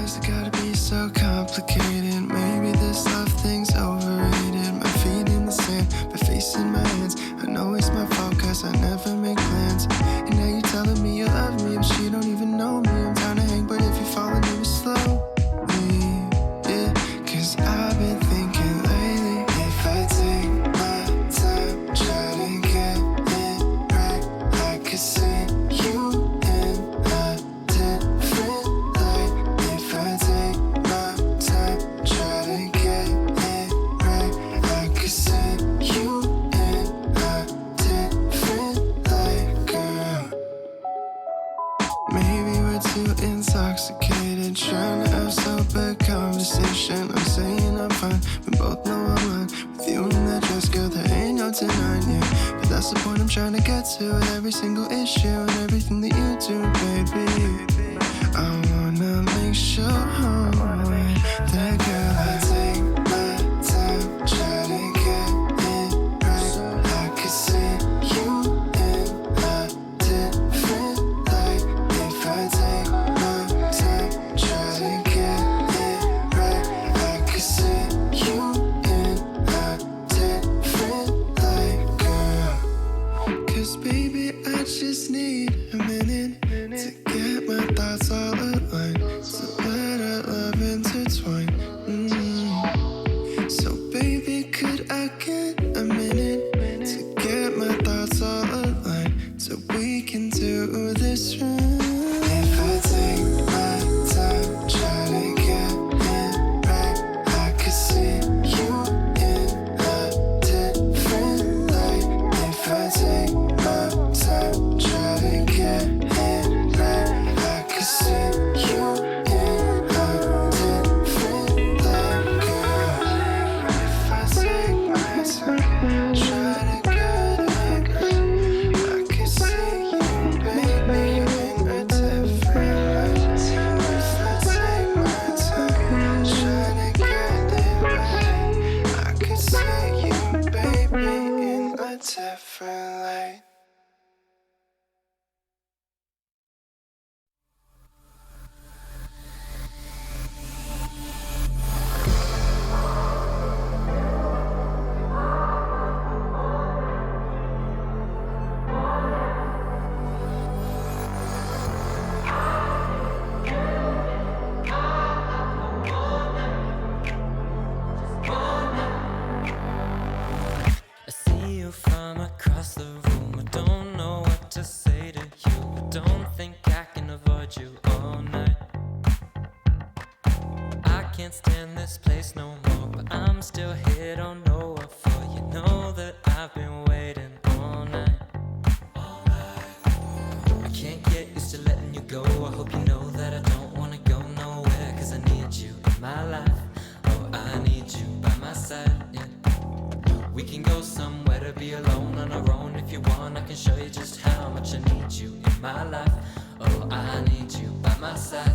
Why's it gotta be so complicated? Maybe this love thing's overrated. My feet in the sand, my face in my hands. I know it's my fault cause I never make plans. And now you're telling me you love me, but you don't even know me. I'm down to hang, but if you fall in it slowly, yeah. Cause I've been thinking lately, if I take my time, try to get it right, I could see you in a different light. If I take my time, try to get it right, I could see you in a different light, girl. Maybe we're too intoxicated, trying to have sober conversation. I'm saying I'm fine, we both know I'm lying. With you in that dress, girl, there ain't no denying, yeah. But that's the point I'm trying to get to with every single issue and everything that you do, baby. I wanna make sure that, girl, I take my time, try to get it right. I could see you in a different light. If I take my time, try to get it right, I could see you in a different light, girl. Cause baby, I just need a minute to get my thoughts all aligned, so let our love intertwine. So baby, could I get a minute to get my thoughts all aligned, so we can do this right? If I take my time, try to get it right, I could see you in a different light. If I take my time, try to get it right, I could see you in a different light, girl. If I take my time, try to get it right, I could see you, baby, in a different light. If I take my time, try to get it right, I could see you, baby, in a different light. I see you from across the room. I don't know what to say to you. I don't think I can avoid you all night. I can't stand this place no more, but I'm still here, don't know what for. You know that I've been waiting all night. I can't get used to letting you go. I hope you know that I don't wanna go nowhere, cause I need you in my life. Oh, I need you by my side, yeah. We can go somewhere to be alone on our own. If you want, I can show you just how much I need you in my life. Oh, I need you by my side.